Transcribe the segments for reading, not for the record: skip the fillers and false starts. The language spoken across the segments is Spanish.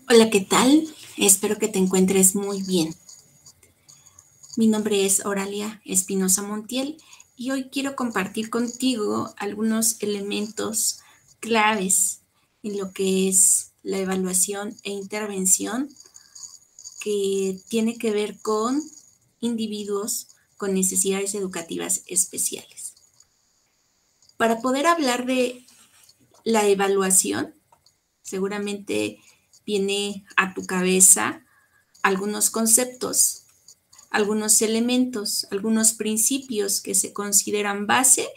Hola, ¿qué tal? Espero que te encuentres muy bien. Mi nombre es Oralia Espinosa Montiel y hoy quiero compartir contigo algunos elementos claves en lo que es la evaluación e intervención que tiene que ver con individuos con necesidades educativas especiales. Para poder hablar de la evaluación, seguramente viene a tu cabeza algunos conceptos, algunos elementos, algunos principios que se consideran base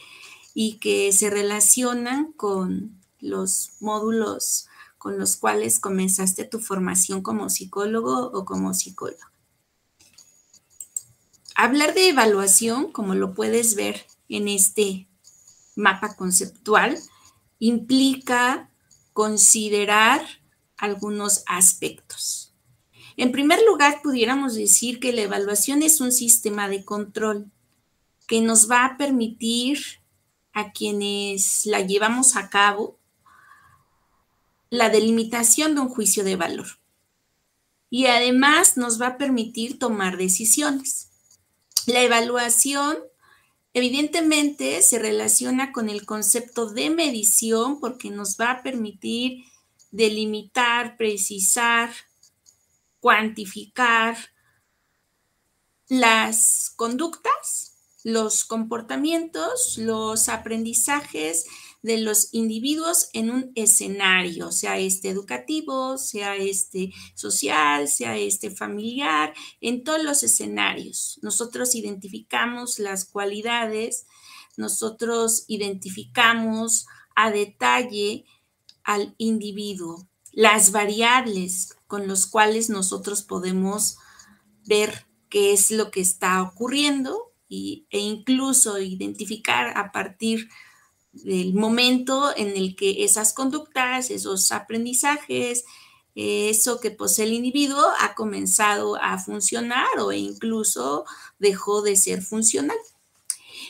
y que se relacionan con los módulos con los cuales comenzaste tu formación como psicólogo o como psicóloga. Hablar de evaluación, como lo puedes ver en este mapa conceptual, implica considerar algunos aspectos. En primer lugar, pudiéramos decir que la evaluación es un sistema de control que nos va a permitir a quienes la llevamos a cabo la delimitación de un juicio de valor. Y además nos va a permitir tomar decisiones. La evaluación evidentemente se relaciona con el concepto de medición porque nos va a permitir delimitar, precisar, cuantificar las conductas, los comportamientos, los aprendizajes de los individuos en un escenario, sea este educativo, sea este social, sea este familiar, en todos los escenarios. Nosotros identificamos las cualidades, nosotros identificamos a detalle al individuo, las variables con las cuales nosotros podemos ver qué es lo que está ocurriendo e incluso identificar a partir del momento en el que esas conductas, esos aprendizajes, eso que posee el individuo ha comenzado a funcionar o incluso dejó de ser funcional.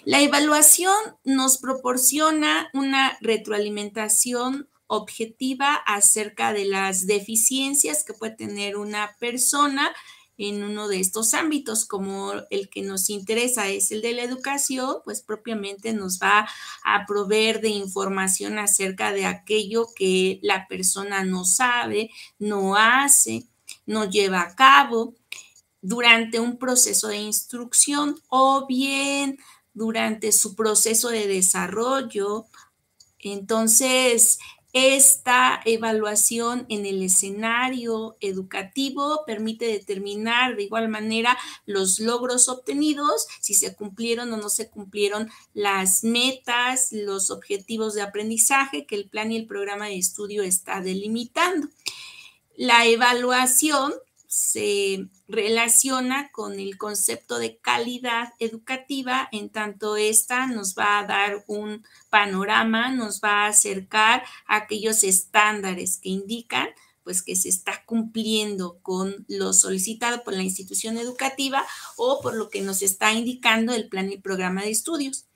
La evaluación nos proporciona una retroalimentación objetiva acerca de las deficiencias que puede tener una persona en uno de estos ámbitos, como el que nos interesa es el de la educación, pues propiamente nos va a proveer de información acerca de aquello que la persona no sabe, no hace, no lleva a cabo durante un proceso de instrucción o bien durante su proceso de desarrollo. Entonces, esta evaluación en el escenario educativo permite determinar de igual manera los logros obtenidos, si se cumplieron o no se cumplieron las metas, los objetivos de aprendizaje que el plan y el programa de estudio está delimitando. La evaluación se relaciona con el concepto de calidad educativa, en tanto esta nos va a dar un panorama, nos va a acercar a aquellos estándares que indican pues que se está cumpliendo con lo solicitado por la institución educativa o por lo que nos está indicando el plan y programa de estudios.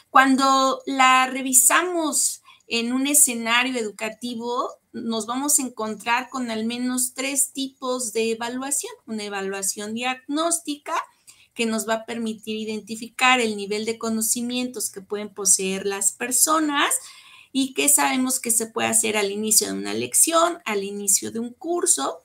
Cuando la revisamos en un escenario educativo, nos vamos a encontrar con al menos 3 tipos de evaluación. Una evaluación diagnóstica, que nos va a permitir identificar el nivel de conocimientos que pueden poseer las personas y que sabemos que se puede hacer al inicio de una lección, al inicio de un curso,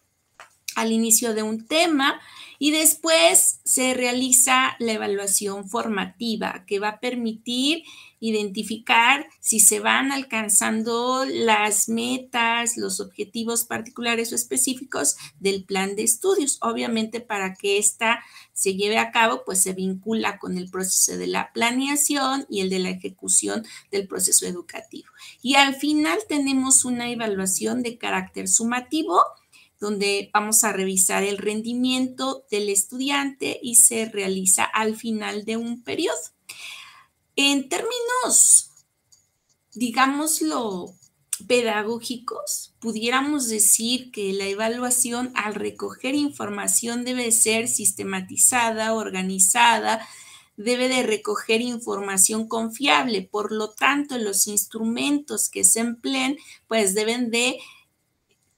al inicio de un tema, y después se realiza la evaluación formativa que va a permitir identificar si se van alcanzando las metas, los objetivos particulares o específicos del plan de estudios. Obviamente, para que esta se lleve a cabo, pues se vincula con el proceso de la planeación y el de la ejecución del proceso educativo. Y al final tenemos una evaluación de carácter sumativo, donde vamos a revisar el rendimiento del estudiante y se realiza al final de un periodo. En términos, digámoslo, pedagógicos, pudiéramos decir que la evaluación al recoger información debe ser sistematizada, organizada, debe de recoger información confiable, por lo tanto los instrumentos que se empleen pues deben de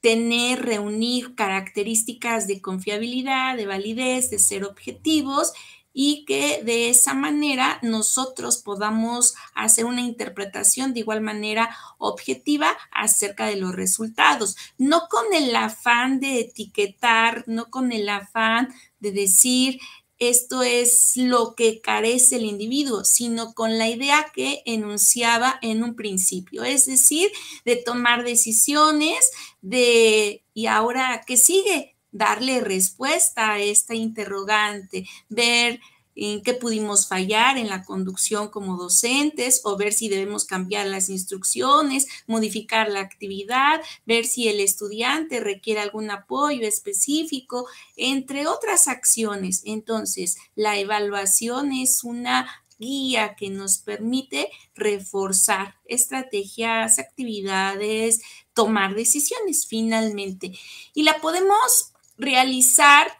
reunir características de confiabilidad, de validez, de ser objetivos y que de esa manera nosotros podamos hacer una interpretación de igual manera objetiva acerca de los resultados, no con el afán de etiquetar, no con el afán de decir esto es lo que carece el individuo, sino con la idea que enunciaba en un principio, es decir, de tomar decisiones, ¿y ahora qué sigue? Darle respuesta a esta interrogante, ver en qué pudimos fallar en la conducción como docentes o ver si debemos cambiar las instrucciones, modificar la actividad, ver si el estudiante requiere algún apoyo específico, entre otras acciones. Entonces, la evaluación es una guía que nos permite reforzar estrategias, actividades, tomar decisiones finalmente. Y la podemos realizar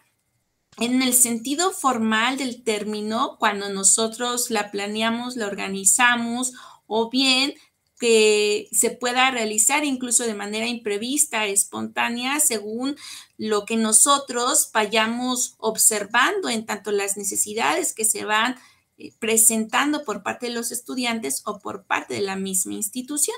en el sentido formal del término, cuando nosotros la planeamos, la organizamos, o bien que se pueda realizar incluso de manera imprevista, espontánea, según lo que nosotros vayamos observando en tanto las necesidades que se van presentando por parte de los estudiantes o por parte de la misma institución.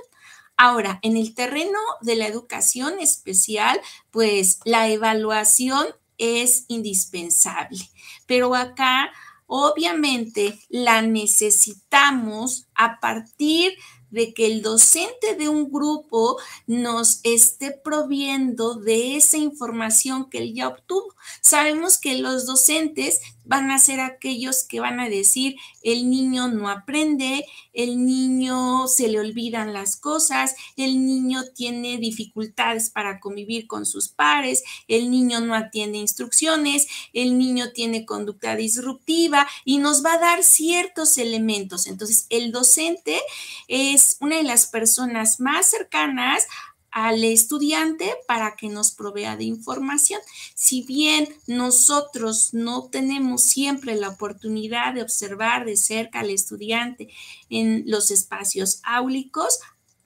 Ahora, en el terreno de la educación especial, pues la evaluación es indispensable, pero acá obviamente la necesitamos a partir de que el docente de un grupo nos esté proviendo de esa información que él ya obtuvo. Sabemos que los docentes van a ser aquellos que van a decir, el niño no aprende, el niño se le olvidan las cosas, el niño tiene dificultades para convivir con sus pares, el niño no atiende instrucciones, el niño tiene conducta disruptiva y nos va a dar ciertos elementos. Entonces, el docente es una de las personas más cercanas al estudiante para que nos provea de información. Si bien nosotros no tenemos siempre la oportunidad de observar de cerca al estudiante en los espacios áulicos,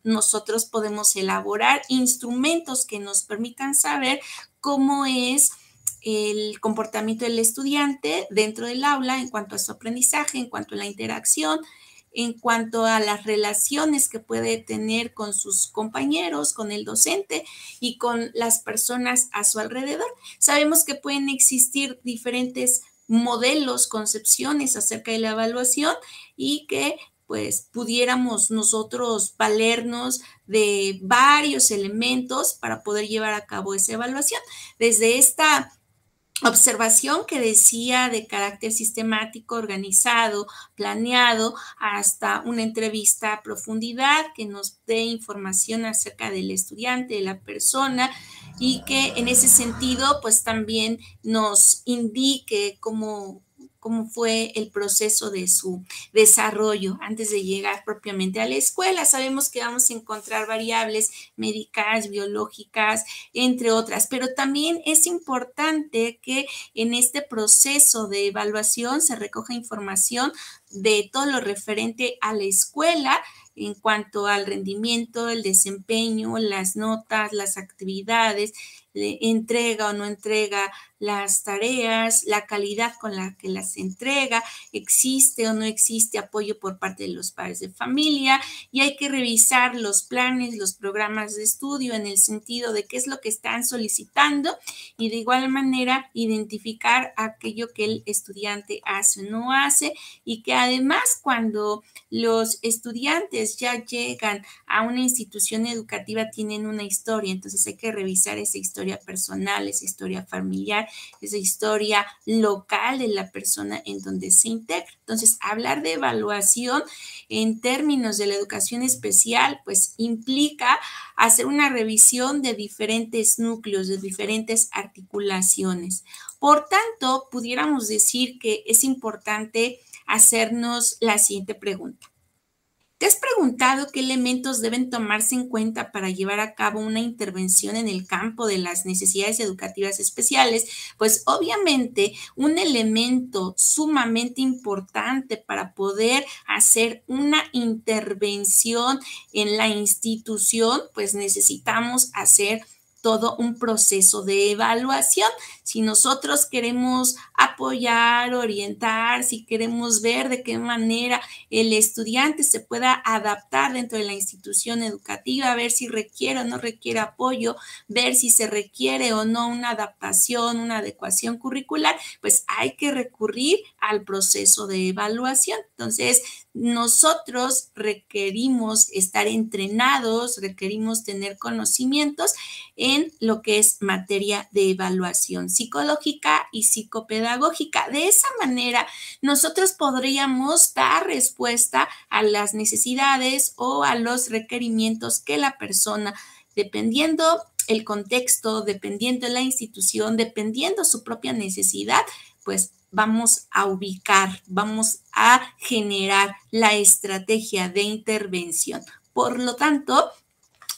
nosotros podemos elaborar instrumentos que nos permitan saber cómo es el comportamiento del estudiante dentro del aula en cuanto a su aprendizaje, en cuanto a la interacción, en cuanto a las relaciones que puede tener con sus compañeros, con el docente y con las personas a su alrededor. Sabemos que pueden existir diferentes modelos, concepciones acerca de la evaluación y que pues pudiéramos nosotros valernos de varios elementos para poder llevar a cabo esa evaluación. Desde esta observación que decía de carácter sistemático, organizado, planeado, hasta una entrevista a profundidad que nos dé información acerca del estudiante, de la persona y que en ese sentido pues también nos indique cómo fue el proceso de su desarrollo antes de llegar propiamente a la escuela. Sabemos que vamos a encontrar variables médicas, biológicas, entre otras, pero también es importante que en este proceso de evaluación se recoja información de todo lo referente a la escuela en cuanto al rendimiento, el desempeño, las notas, las actividades, entrega o no entrega las tareas, la calidad con la que las entrega, existe o no existe apoyo por parte de los padres de familia y hay que revisar los planes, los programas de estudio en el sentido de qué es lo que están solicitando y de igual manera identificar aquello que el estudiante hace o no hace y que además cuando los estudiantes ya llegan a una institución educativa tienen una historia, entonces hay que revisar esa historia personal, esa historia familiar, esa historia local de la persona en donde se integra. Entonces, hablar de evaluación en términos de la educación especial, pues implica hacer una revisión de diferentes núcleos, de diferentes articulaciones. Por tanto, pudiéramos decir que es importante hacernos la siguiente pregunta. ¿Te has preguntado qué elementos deben tomarse en cuenta para llevar a cabo una intervención en el campo de las necesidades educativas especiales? Pues obviamente un elemento sumamente importante para poder hacer una intervención en la institución, pues necesitamos hacer todo un proceso de evaluación. Si nosotros queremos apoyar, orientar, si queremos ver de qué manera el estudiante se pueda adaptar dentro de la institución educativa, ver si requiere o no requiere apoyo, ver si se requiere o no una adaptación, una adecuación curricular, pues hay que recurrir al proceso de evaluación. Entonces, nosotros requerimos estar entrenados, requerimos tener conocimientos en lo que es materia de evaluación psicológica y psicopedagógica. De esa manera, nosotros podríamos dar respuesta a las necesidades o a los requerimientos que la persona, dependiendo el contexto, dependiendo la institución, dependiendo su propia necesidad, pues vamos a ubicar, vamos a generar la estrategia de intervención. Por lo tanto,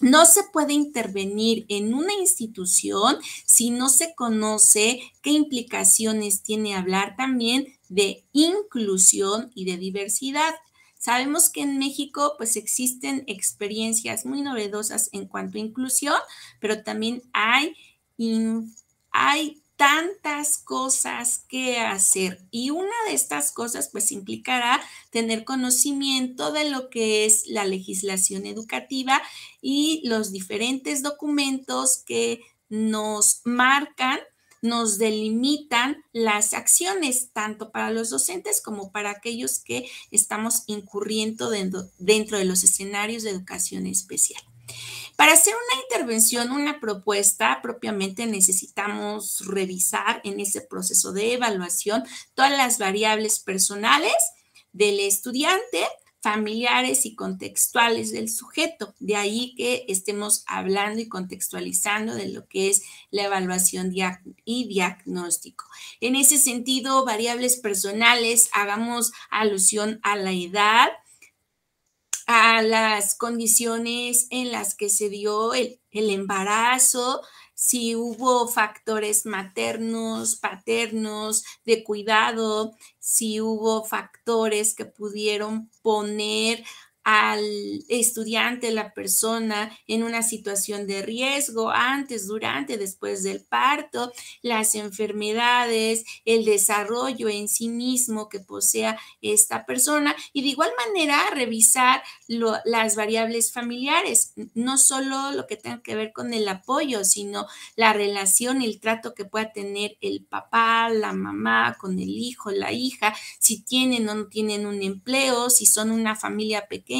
no se puede intervenir en una institución si no se conoce qué implicaciones tiene hablar también de inclusión y de diversidad. Sabemos que en México pues existen experiencias muy novedosas en cuanto a inclusión, pero también hay tantas cosas que hacer y una de estas cosas pues implicará tener conocimiento de lo que es la legislación educativa y los diferentes documentos que nos marcan, nos delimitan las acciones, tanto para los docentes como para aquellos que estamos incurriendo dentro de los escenarios de educación especial. Para hacer una intervención, una propuesta, propiamente necesitamos revisar en ese proceso de evaluación todas las variables personales del estudiante, familiares y contextuales del sujeto. De ahí que estemos hablando y contextualizando de lo que es la evaluación y diagnóstico. En ese sentido, variables personales, hagamos alusión a la edad, a las condiciones en las que se dio el embarazo, si hubo factores maternos, paternos, de cuidado, si hubo factores que pudieron poner al estudiante, la persona, en una situación de riesgo antes, durante, después del parto, las enfermedades, el desarrollo en sí mismo que posea esta persona y de igual manera revisar las variables familiares, no solo lo que tenga que ver con el apoyo, sino la relación, el trato que pueda tener el papá, la mamá con el hijo, la hija, si tienen o no tienen un empleo, si son una familia pequeña,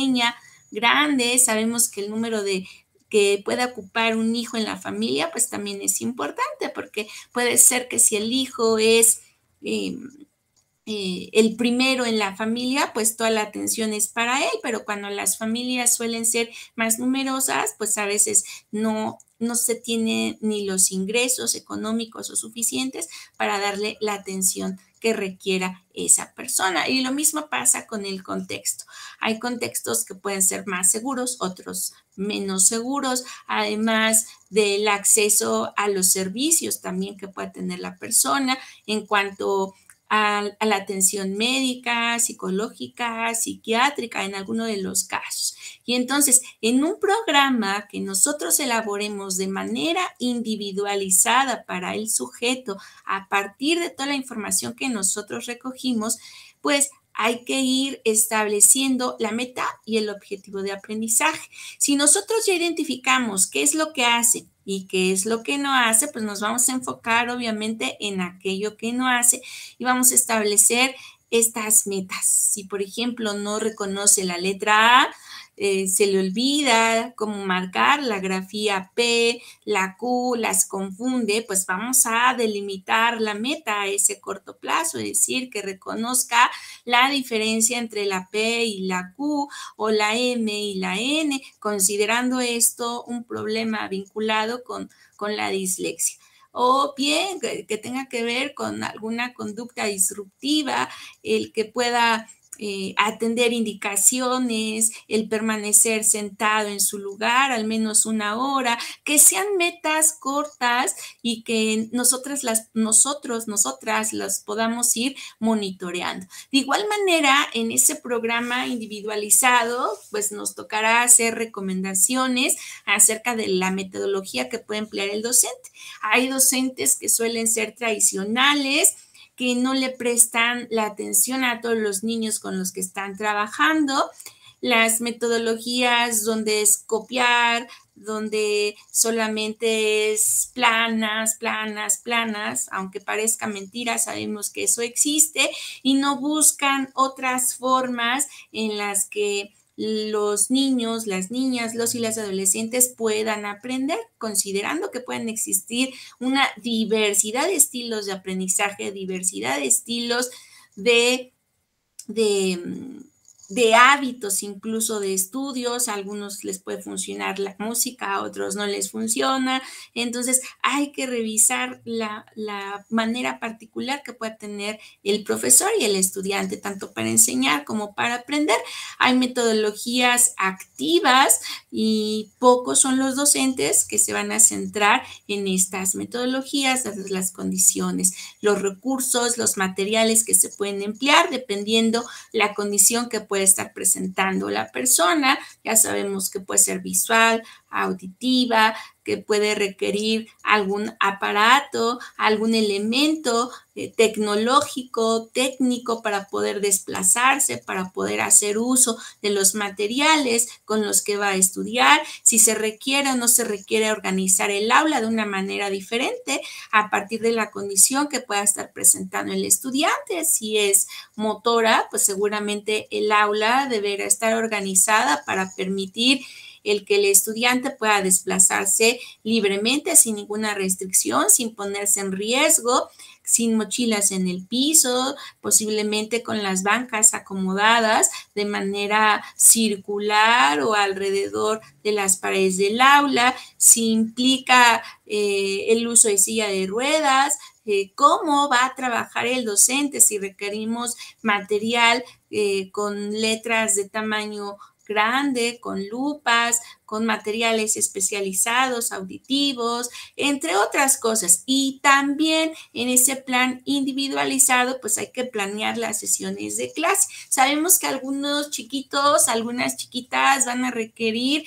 grande, sabemos que el número de que pueda ocupar un hijo en la familia, pues también es importante, porque puede ser que si el hijo es el primero en la familia, pues toda la atención es para él, pero cuando las familias suelen ser más numerosas, pues a veces no se tiene ni los ingresos económicos o suficientes para darle la atención que requiera esa persona. Y lo mismo pasa con el contexto. Hay contextos que pueden ser más seguros, otros menos seguros, además del acceso a los servicios también que pueda tener la persona en cuanto a la atención médica, psicológica, psiquiátrica en alguno de los casos. Y entonces, en un programa que nosotros elaboremos de manera individualizada para el sujeto, a partir de toda la información que nosotros recogimos, pues hay que ir estableciendo la meta y el objetivo de aprendizaje. Si nosotros ya identificamos qué es lo que hace y qué es lo que no hace, pues nos vamos a enfocar obviamente en aquello que no hace y vamos a establecer estas metas. Si, por ejemplo, no reconoce la letra A, se le olvida cómo marcar la grafía P, la Q, las confunde, pues vamos a delimitar la meta a ese corto plazo, es decir, que reconozca la diferencia entre la P y la Q o la M y la N, considerando esto un problema vinculado con la dislexia. O bien que tenga que ver con alguna conducta disruptiva, el que pueda atender indicaciones, el permanecer sentado en su lugar al menos 1 hora, que sean metas cortas y que nosotras las podamos ir monitoreando. De igual manera, en ese programa individualizado, pues nos tocará hacer recomendaciones acerca de la metodología que puede emplear el docente. Hay docentes que suelen ser tradicionales, que no le prestan la atención a todos los niños con los que están trabajando. Las metodologías donde es copiar, donde solamente es planas, planas, planas, aunque parezca mentira, sabemos que eso existe, y no buscan otras formas en las que los niños, las niñas, los y las adolescentes puedan aprender, considerando que pueden existir una diversidad de estilos de aprendizaje, diversidad de estilos de, de, de hábitos, incluso de estudios. A algunos les puede funcionar la música, a otros no les funciona. Entonces hay que revisar la manera particular que pueda tener el profesor y el estudiante, tanto para enseñar como para aprender. Hay metodologías activas y pocos son los docentes que se van a centrar en estas metodologías, dadas las condiciones, los recursos, los materiales que se pueden emplear, dependiendo la condición que puede estar presentando la persona. Ya sabemos que puede ser visual, auditiva, que puede requerir algún aparato, algún elemento tecnológico, técnico, para poder desplazarse, para poder hacer uso de los materiales con los que va a estudiar. Si se requiere o no se requiere organizar el aula de una manera diferente a partir de la condición que pueda estar presentando el estudiante. Si es motora, pues seguramente el aula deberá estar organizada para permitir el que el estudiante pueda desplazarse libremente, sin ninguna restricción, sin ponerse en riesgo, sin mochilas en el piso, posiblemente con las bancas acomodadas de manera circular o alrededor de las paredes del aula. Si implica el uso de silla de ruedas, cómo va a trabajar el docente, si requerimos material con letras de tamaño grande, con lupas, con materiales especializados, auditivos, entre otras cosas. Y también en ese plan individualizado, pues hay que planear las sesiones de clase. Sabemos que algunos chiquitos, algunas chiquitas van a requerir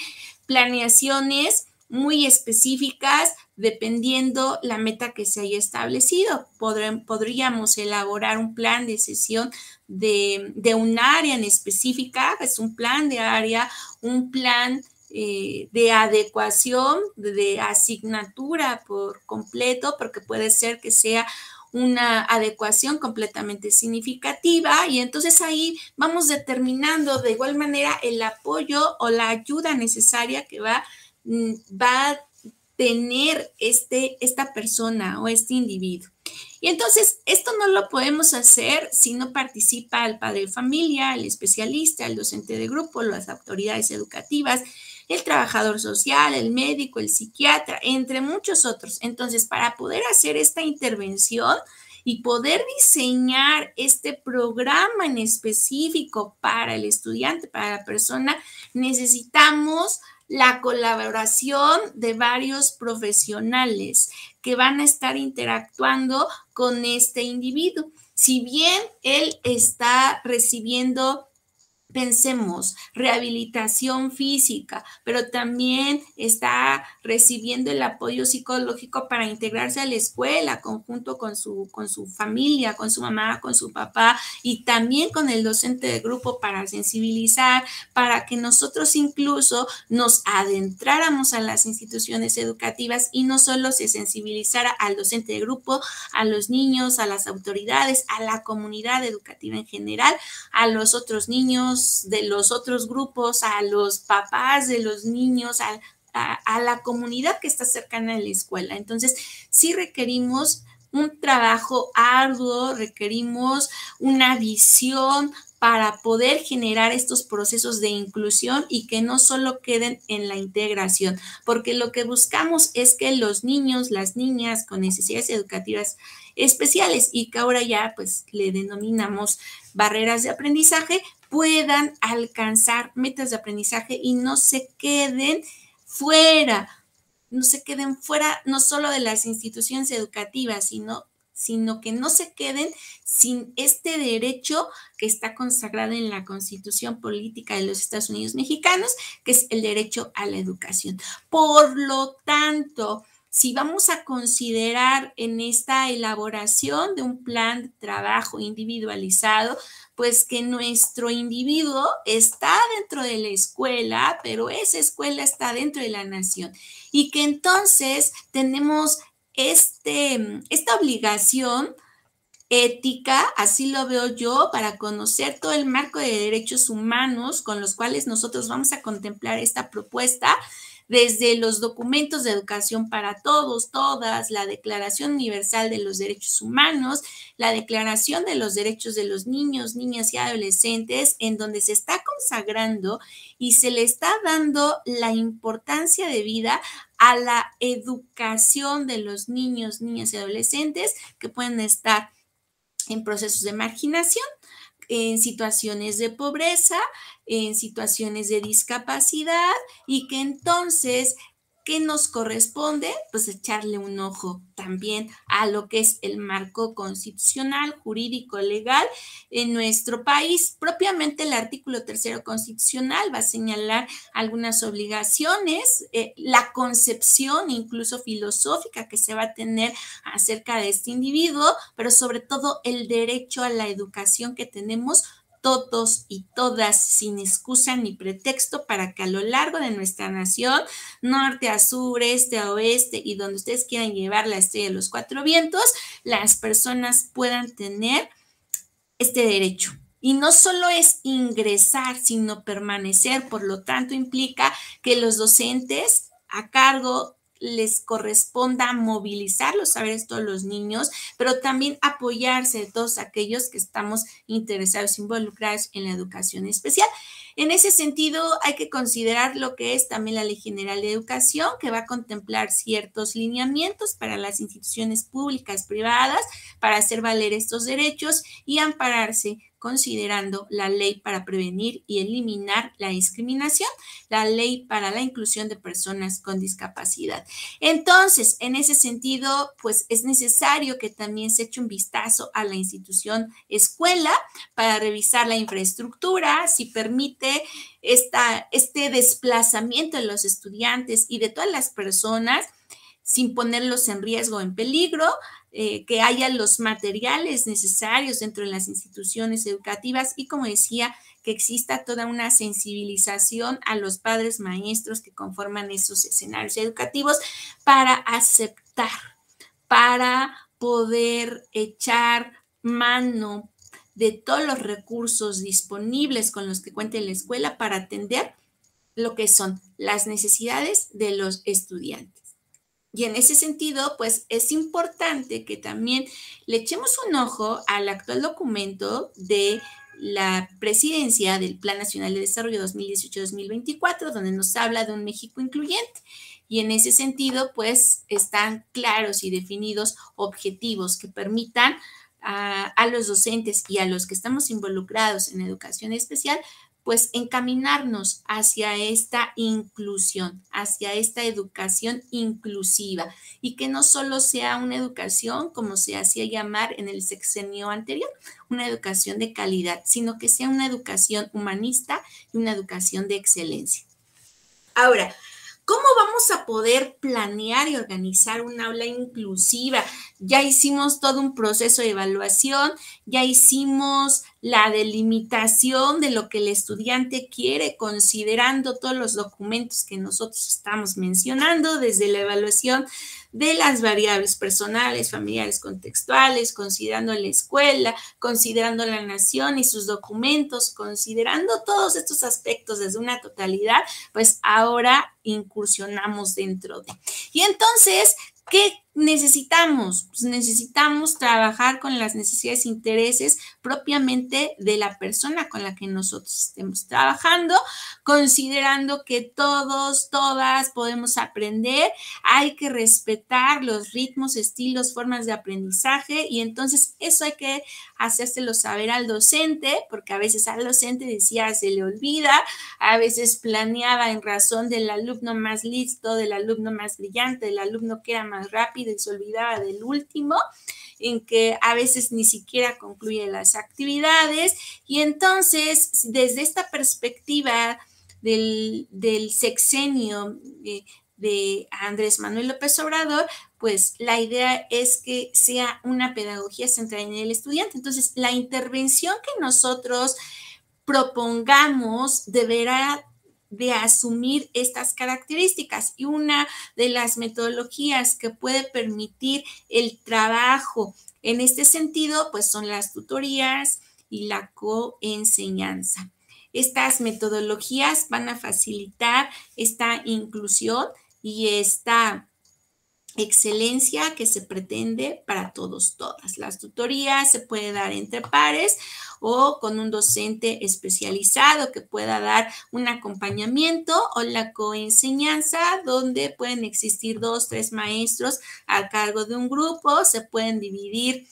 planeaciones muy específicas dependiendo la meta que se haya establecido. Podríamos elaborar un plan de sesión de un área en específica, es un plan de área, un plan de adecuación, de asignatura por completo, porque puede ser que sea una adecuación completamente significativa, y entonces ahí vamos determinando de igual manera el apoyo o la ayuda necesaria que va a tener esta persona o este individuo. Y entonces esto no lo podemos hacer si no participa el padre de familia, el especialista, el docente de grupo, las autoridades educativas, el trabajador social, el médico, el psiquiatra, entre muchos otros. Entonces, para poder hacer esta intervención y poder diseñar este programa en específico para el estudiante, para la persona, necesitamos la colaboración de varios profesionales que van a estar interactuando con este individuo. Si bien él está recibiendo, pensemos, rehabilitación física, pero también está recibiendo el apoyo psicológico para integrarse a la escuela, conjunto con su familia, con su mamá, con su papá, y también con el docente de grupo, para sensibilizar, para que nosotros incluso nos adentráramos a las instituciones educativas y no solo se sensibilizara al docente de grupo, a los niños, a las autoridades, a la comunidad educativa en general, a los otros niños de los otros grupos, a los papás de los niños, a la comunidad que está cercana a la escuela. Entonces, sí requerimos un trabajo arduo, requerimos una visión para poder generar estos procesos de inclusión y que no solo queden en la integración, porque lo que buscamos es que los niños, las niñas con necesidades educativas especiales y que ahora ya pues le denominamos barreras de aprendizaje, puedan alcanzar metas de aprendizaje y no se queden fuera, no solo de las instituciones educativas, sino que no se queden sin este derecho que está consagrado en la Constitución Política de los Estados Unidos Mexicanos, que es el derecho a la educación. Por lo tanto, si vamos a considerar en esta elaboración de un plan de trabajo individualizado, pues que nuestro individuo está dentro de la escuela, pero esa escuela está dentro de la nación y que entonces tenemos esta obligación ética, así lo veo yo, para conocer todo el marco de derechos humanos con los cuales nosotros vamos a contemplar esta propuesta, desde los documentos de educación para todos, todas, la Declaración Universal de los Derechos Humanos, la Declaración de los Derechos de los Niños, Niñas y Adolescentes, en donde se está consagrando y se le está dando la importancia de vida a la educación de los niños, niñas y adolescentes que pueden estar en procesos de marginación, en situaciones de pobreza, en situaciones de discapacidad y que entonces, ¿qué nos corresponde? Pues echarle un ojo también a lo que es el marco constitucional, jurídico, legal en nuestro país. Propiamente el artículo 3 constitucional va a señalar algunas obligaciones, la concepción incluso filosófica que se va a tener acerca de este individuo, pero sobre todo el derecho a la educación que tenemos todos y todas, sin excusa ni pretexto, para que a lo largo de nuestra nación, norte a sur, este a oeste y donde ustedes quieran llevar la estrella de los cuatro vientos, las personas puedan tener este derecho. Y no solo es ingresar, sino permanecer. Por lo tanto, implica que los docentes a cargo les corresponda movilizar los saberes de todos los niños, pero también apoyarse de todos aquellos que estamos interesados, involucrados en la educación especial. En ese sentido, hay que considerar lo que es también la Ley General de Educación, que va a contemplar ciertos lineamientos para las instituciones públicas, privadas, para hacer valer estos derechos y ampararse considerando la ley para prevenir y eliminar la discriminación, la ley para la inclusión de personas con discapacidad. Entonces, en ese sentido, pues es necesario que también se eche un vistazo a la institución escuela para revisar la infraestructura, si permite este desplazamiento de los estudiantes y de todas las personas sin ponerlos en riesgo, en peligro, que haya los materiales necesarios dentro de las instituciones educativas y, como decía, que exista toda una sensibilización a los padres maestros que conforman esos escenarios educativos para aceptar, para poder echar mano de todos los recursos disponibles con los que cuente la escuela para atender lo que son las necesidades de los estudiantes. Y en ese sentido, pues es importante que también le echemos un ojo al actual documento de la presidencia del Plan Nacional de Desarrollo 2018-2024, donde nos habla de un México incluyente. Y en ese sentido, pues están claros y definidos objetivos que permitan a los docentes y a los que estamos involucrados en educación especial, pues encaminarnos hacia esta inclusión, hacia esta educación inclusiva y que no solo sea una educación como se hacía llamar en el sexenio anterior, una educación de calidad, sino que sea una educación humanista y una educación de excelencia. Ahora, ¿cómo vamos a poder planear y organizar un aula inclusiva? Ya hicimos todo un proceso de evaluación, ya hicimos la delimitación de lo que el estudiante quiere, considerando todos los documentos que nosotros estamos mencionando, desde la evaluación de las variables personales, familiares, contextuales, considerando la escuela, considerando la nación y sus documentos, considerando todos estos aspectos desde una totalidad, pues ahora incursionamos dentro de. Y entonces, ¿qué necesitamos trabajar con las necesidades e intereses propiamente de la persona con la que nosotros estemos trabajando, considerando que todos, todas podemos aprender, hay que respetar los ritmos, estilos, formas de aprendizaje y entonces eso hay que hacérselo saber al docente, porque a veces al docente decía se le olvida, a veces planeaba en razón del alumno más listo, del alumno más brillante, del alumno que era más rápido y se olvidaba del último, en que a veces ni siquiera concluye las actividades. Y entonces, desde esta perspectiva del sexenio de Andrés Manuel López Obrador, pues la idea es que sea una pedagogía centrada en el estudiante. Entonces, la intervención que nosotros propongamos deberá de asumir estas características y una de las metodologías que puede permitir el trabajo en este sentido pues son las tutorías y la coenseñanza. Estas metodologías van a facilitar esta inclusión y esta excelencia que se pretende para todos, todas. Las tutorías se puede dar entre pares o con un docente especializado que pueda dar un acompañamiento o la coenseñanza donde pueden existir 2, 3 maestros a cargo de un grupo, se pueden dividir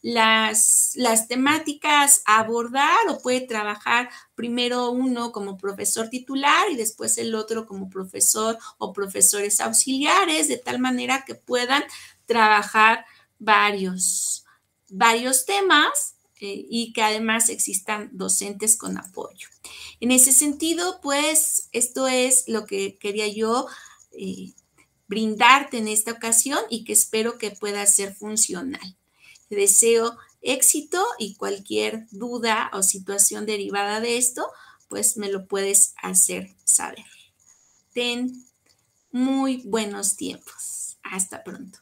las temáticas a abordar o puede trabajar primero uno como profesor titular y después el otro como profesor o profesores auxiliares, de tal manera que puedan trabajar varios temas y que además existan docentes con apoyo. En ese sentido, pues esto es lo que quería yo brindarte en esta ocasión y que espero que pueda ser funcional. Te deseo éxito y cualquier duda o situación derivada de esto, pues me lo puedes hacer saber. Ten muy buenos tiempos. Hasta pronto.